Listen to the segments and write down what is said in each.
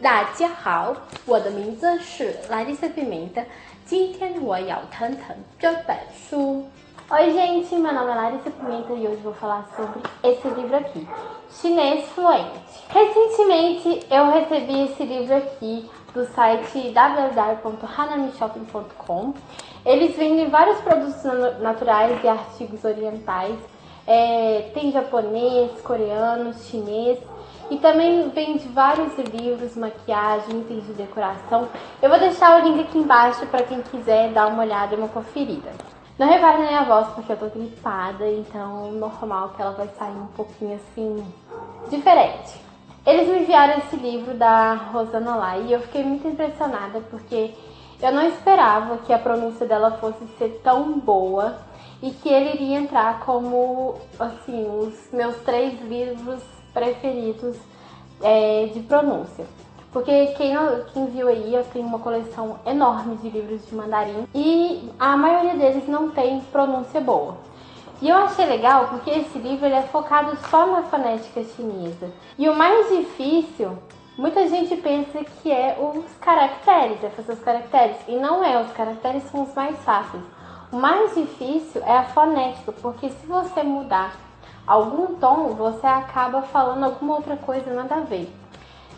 大家好，我的名字是 Larissa Pimenta。今天我要谈谈这本书。Oi, gente, meu nome é Larissa Pimenta e hoje vou falar sobre esse livro aqui, Chinês Fluente. Recentemente eu recebi esse livro aqui do site www.hanamishopping.com. Eles vendem vários produtos naturais e artigos orientais. Tem japonês, coreano, chinês. E também vende vários livros, maquiagem, itens de decoração. Eu vou deixar o link aqui embaixo para quem quiser dar uma olhada e uma conferida. Não repare na minha voz porque eu tô gripada, então normal que ela vai sair um pouquinho assim, diferente. Eles me enviaram esse livro da Rosana Lai e eu fiquei muito impressionada porque eu não esperava que a pronúncia dela fosse ser tão boa e que ele iria entrar como, assim, os meus 3 livros preferidos de pronúncia. Porque quem viu aí, eu tenho uma coleção enorme de livros de mandarim e a maioria deles não tem pronúncia boa. E eu achei legal porque esse livro ele é focado só na fonética chinesa. E o mais difícil, muita gente pensa que é os caracteres, fazer os caracteres. E não é, os caracteres são os mais fáceis. O mais difícil é a fonética, porque se você mudar algum tom, você acaba falando alguma outra coisa nada a ver.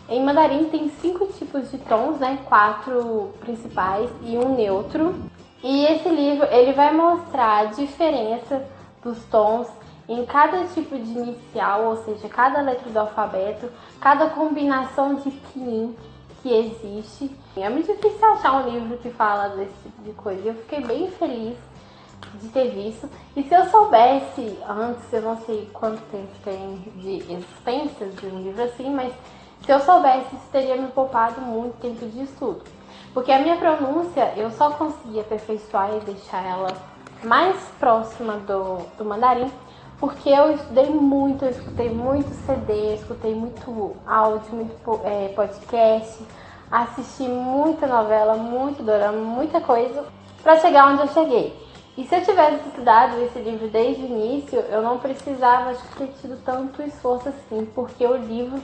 Em mandarim tem 5 tipos de tons, né? 4 principais e 1 neutro. E esse livro ele vai mostrar a diferença dos tons em cada tipo de inicial, ou seja, cada letra do alfabeto, cada combinação de pinyin que existe. É muito difícil achar um livro que fala desse tipo de coisa. Eu fiquei bem feliz de ter visto. E se eu soubesse antes, eu não sei quanto tempo tem de existência de um livro assim, mas se eu soubesse, isso teria me poupado muito tempo de estudo. Porque a minha pronúncia, eu só consegui aperfeiçoar e deixar ela mais próxima do mandarim, porque eu estudei muito, eu escutei muito CD, eu escutei muito áudio, muito podcast, assisti muita novela, muito dorama, muita coisa, para chegar onde eu cheguei. E se eu tivesse estudado esse livro desde o início, eu não precisava ter tido tanto esforço assim, porque o livro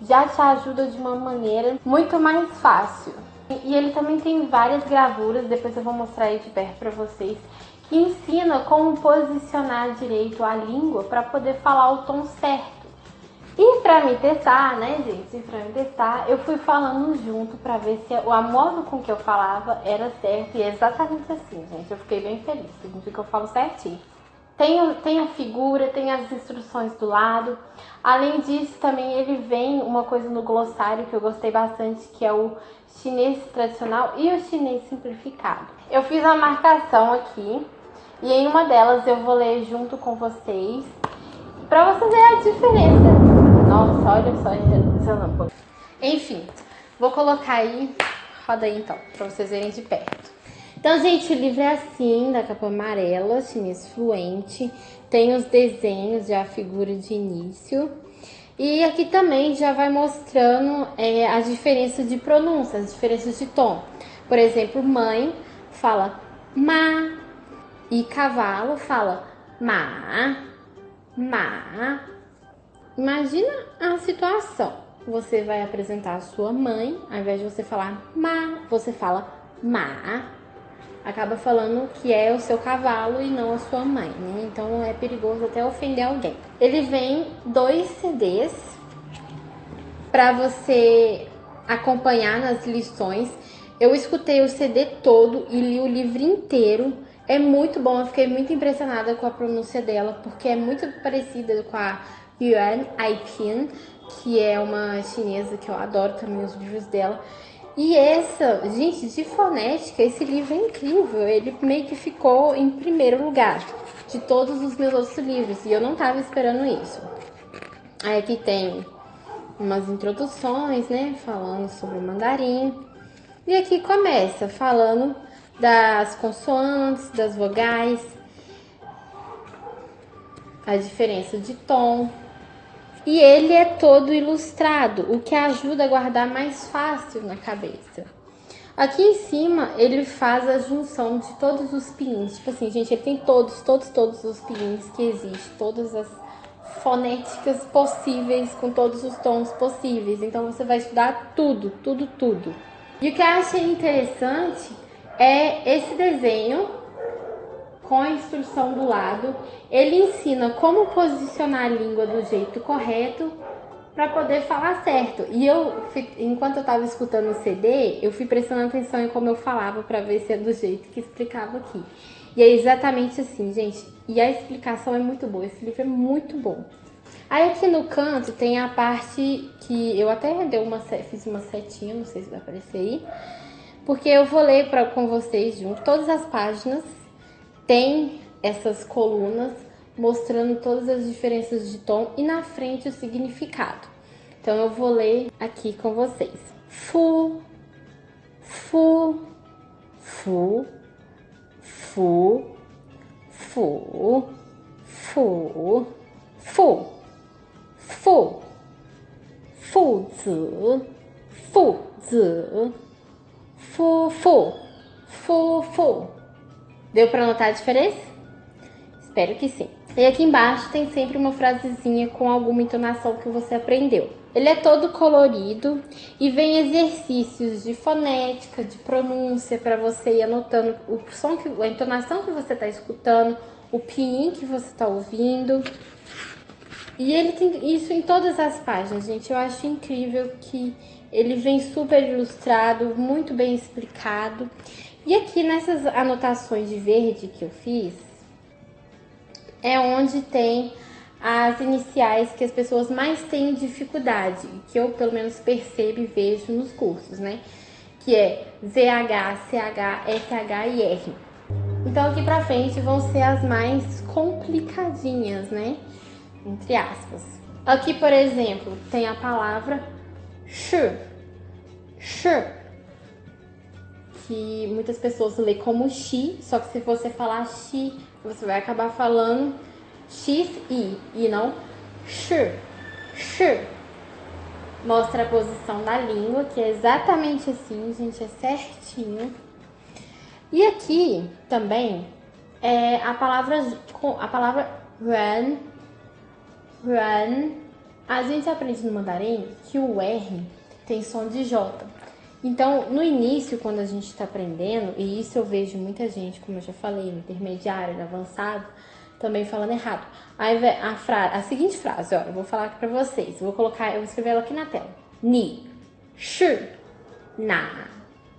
já te ajuda de uma maneira muito mais fácil. E ele também tem várias gravuras, depois eu vou mostrar aí de perto para vocês, que ensina como posicionar direito a língua para poder falar o tom certo. E para me testar, né, gente? Eu fui falando junto para ver se a modo com que eu falava era certo. E é exatamente assim, gente. Eu fiquei bem feliz, significa que eu falo certinho. Tem a figura, tem as instruções do lado. Além disso, também ele vem uma coisa no glossário que eu gostei bastante, que é o chinês tradicional e o chinês simplificado. Eu fiz uma marcação aqui e em uma delas eu vou ler junto com vocês, para você ver a diferença. Nossa, olha só esse lâmpada. Enfim, vou colocar aí, roda aí então, para vocês verem de perto. Então, gente, o livro é assim, da capa amarela, chinês fluente. Tem os desenhos, já a figura de início. E aqui também já vai mostrando as diferenças de pronúncia, as diferenças de tom. Por exemplo, mãe fala ma e cavalo fala ma, ma. Imagina a situação. Você vai apresentar a sua mãe, ao invés de você falar ma, você fala ma. Acaba falando que é o seu cavalo e não a sua mãe, né? Então é perigoso até ofender alguém. Ele vem 2 CDs para você acompanhar nas lições. Eu escutei o CD todo e li o livro inteiro. É muito bom, eu fiquei muito impressionada com a pronúncia dela, porque é muito parecida com a Yuan Aipin, que é uma chinesa que eu adoro também os livros dela. E essa, gente, de fonética, esse livro é incrível. Ele meio que ficou em primeiro lugar de todos os meus outros livros. E eu não tava esperando isso. Aí aqui tem umas introduções, né? Falando sobre o mandarim. E aqui começa falando das consoantes, das vogais. A diferença de tom. E ele é todo ilustrado, o que ajuda a guardar mais fácil na cabeça. Aqui em cima, ele faz a junção de todos os pinhins. Tipo assim, gente, ele tem todos os pinhins que existem, todas as fonéticas possíveis, com todos os tons possíveis. Então você vai estudar tudo, tudo, tudo. E o que eu achei interessante é esse desenho com a instrução do lado. Ele ensina como posicionar a língua do jeito correto para poder falar certo. E enquanto eu estava escutando o CD, eu fui prestando atenção em como eu falava para ver se é do jeito que explicava aqui. E é exatamente assim, gente. E a explicação é muito boa. Esse livro é muito bom. Aí aqui no canto tem a parte que eu até fiz uma setinha, não sei se vai aparecer aí, porque eu vou ler com vocês junto. Todas as páginas tem essas colunas mostrando todas as diferenças de tom e na frente o significado. Então eu vou ler aqui com vocês. Fu, fu, fu, fu, fu, fu, fu, fu, fu zi, fu zi, fu fu, fu fu. Deu para notar a diferença? Espero que sim. E aqui embaixo tem sempre uma frasezinha com alguma entonação que você aprendeu. Ele é todo colorido e vem exercícios de fonética, de pronúncia, para você ir anotando o som, a entonação que você está escutando, o piin que você está ouvindo. E ele tem isso em todas as páginas, gente. Eu acho incrível que ele vem super ilustrado, muito bem explicado. E aqui nessas anotações de verde que eu fiz, é onde tem as iniciais que as pessoas mais têm dificuldade, que eu pelo menos percebo e vejo nos cursos, né? Que é ZH, CH, SH e R. Então aqui pra frente vão ser as mais complicadinhas, né? Entre aspas. Aqui, por exemplo, tem a palavra shi, que muitas pessoas lê como xi, só que se você falar xi, você vai acabar falando XI e não shi. Mostra a posição da língua, que é exatamente assim, gente, é certinho. E aqui também é a palavra run. A gente aprende no mandarim que o R tem som de J. Então, no início, quando a gente está aprendendo, e isso eu vejo muita gente, como eu já falei, no intermediário, no avançado, também falando errado. Aí a seguinte frase, ó, eu vou falar aqui pra vocês, eu vou escrever ela aqui na tela. Ni, shi, na,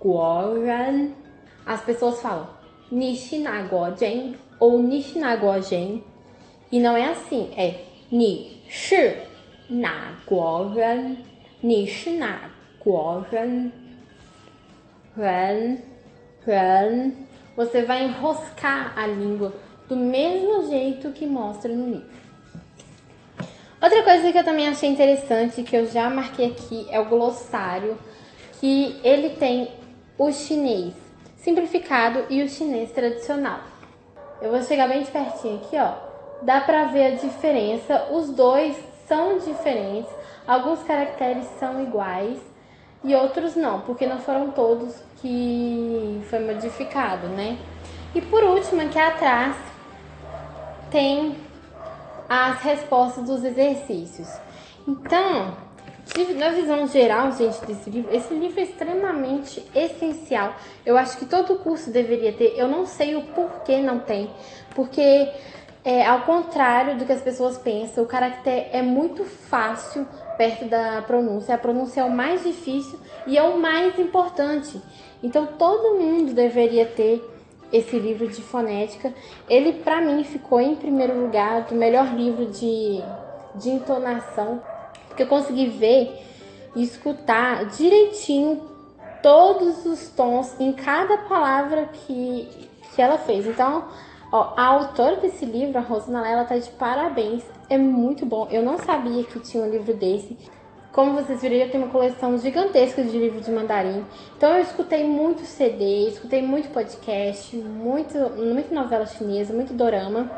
guo, ren. As pessoas falam ni, shi, na, guo, jen, ou ni, shi, na, guo, jen. E não é assim, é ni, shi, na, guo, ren, ni, shi, na, guo, ren. Você vai enroscar a língua do mesmo jeito que mostra no livro. Outra coisa que eu também achei interessante, que eu já marquei aqui, é o glossário, que ele tem o chinês simplificado e o chinês tradicional. Eu vou chegar bem de pertinho aqui, ó. Dá pra ver a diferença, os dois são diferentes, alguns caracteres são iguais, e outros não, porque não foram todos que foi modificado, né? E por último, aqui atrás, tem as respostas dos exercícios. Então, na visão geral, gente, desse livro, esse livro é extremamente essencial. Eu acho que todo curso deveria ter. Eu não sei o porquê não tem, porque ao contrário do que as pessoas pensam, o caractere é muito fácil perto da pronúncia. A pronúncia é o mais difícil e é o mais importante. Então todo mundo deveria ter esse livro de fonética. Ele, pra mim, ficou em primeiro lugar do melhor livro de entonação, porque eu consegui ver e escutar direitinho todos os tons em cada palavra que ela fez. Então, ó, a autora desse livro, a Rosana, ela tá de parabéns. É muito bom. Eu não sabia que tinha um livro desse. Como vocês viram, eu tenho uma coleção gigantesca de livros de mandarim. Então eu escutei muito CD, escutei muito podcast, muita novela chinesa, muito dorama.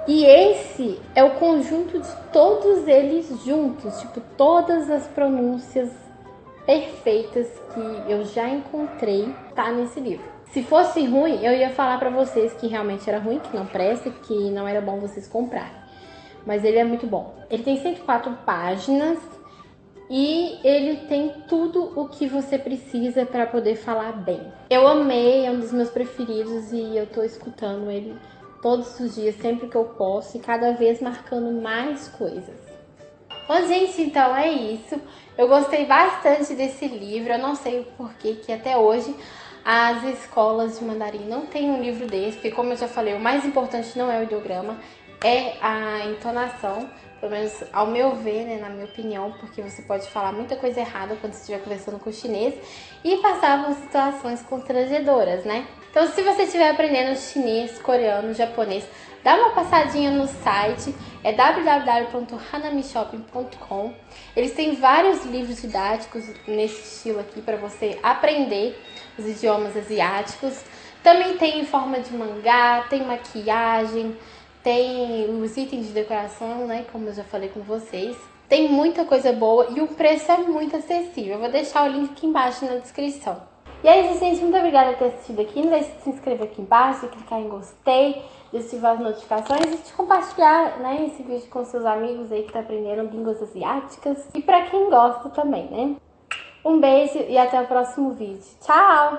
E esse é o conjunto de todos eles juntos. Tipo, todas as pronúncias perfeitas que eu já encontrei tá nesse livro. Se fosse ruim, eu ia falar pra vocês que realmente era ruim, que não presta, que não era bom vocês comprarem. mas ele é muito bom. Ele tem 104 páginas e ele tem tudo o que você precisa para poder falar bem. Eu amei, é um dos meus preferidos e eu tô escutando ele todos os dias, sempre que eu posso e cada vez marcando mais coisas. Bom, gente, então é isso. Eu gostei bastante desse livro. Eu não sei o porquê que até hoje as escolas de mandarim não têm um livro desse, porque como eu já falei, o mais importante não é o ideograma, é a entonação, pelo menos ao meu ver, né, na minha opinião, porque você pode falar muita coisa errada quando você estiver conversando com o chinês e passar por situações constrangedoras, né? Então, se você estiver aprendendo chinês, coreano, japonês, dá uma passadinha no site, é www.hanamishopping.com. Eles têm vários livros didáticos nesse estilo aqui para você aprender os idiomas asiáticos. Também tem em forma de mangá, tem maquiagem, tem os itens de decoração, né, como eu já falei com vocês. Tem muita coisa boa e o preço é muito acessível. Eu vou deixar o link aqui embaixo na descrição. E é isso, gente. Muito obrigada por ter assistido aqui. Não deixe de se inscrever aqui embaixo, de clicar em gostei, de ativar as notificações e de compartilhar, né, esse vídeo com seus amigos aí que estão aprendendo línguas asiáticas. E para quem gosta também, né? Um beijo e até o próximo vídeo. Tchau!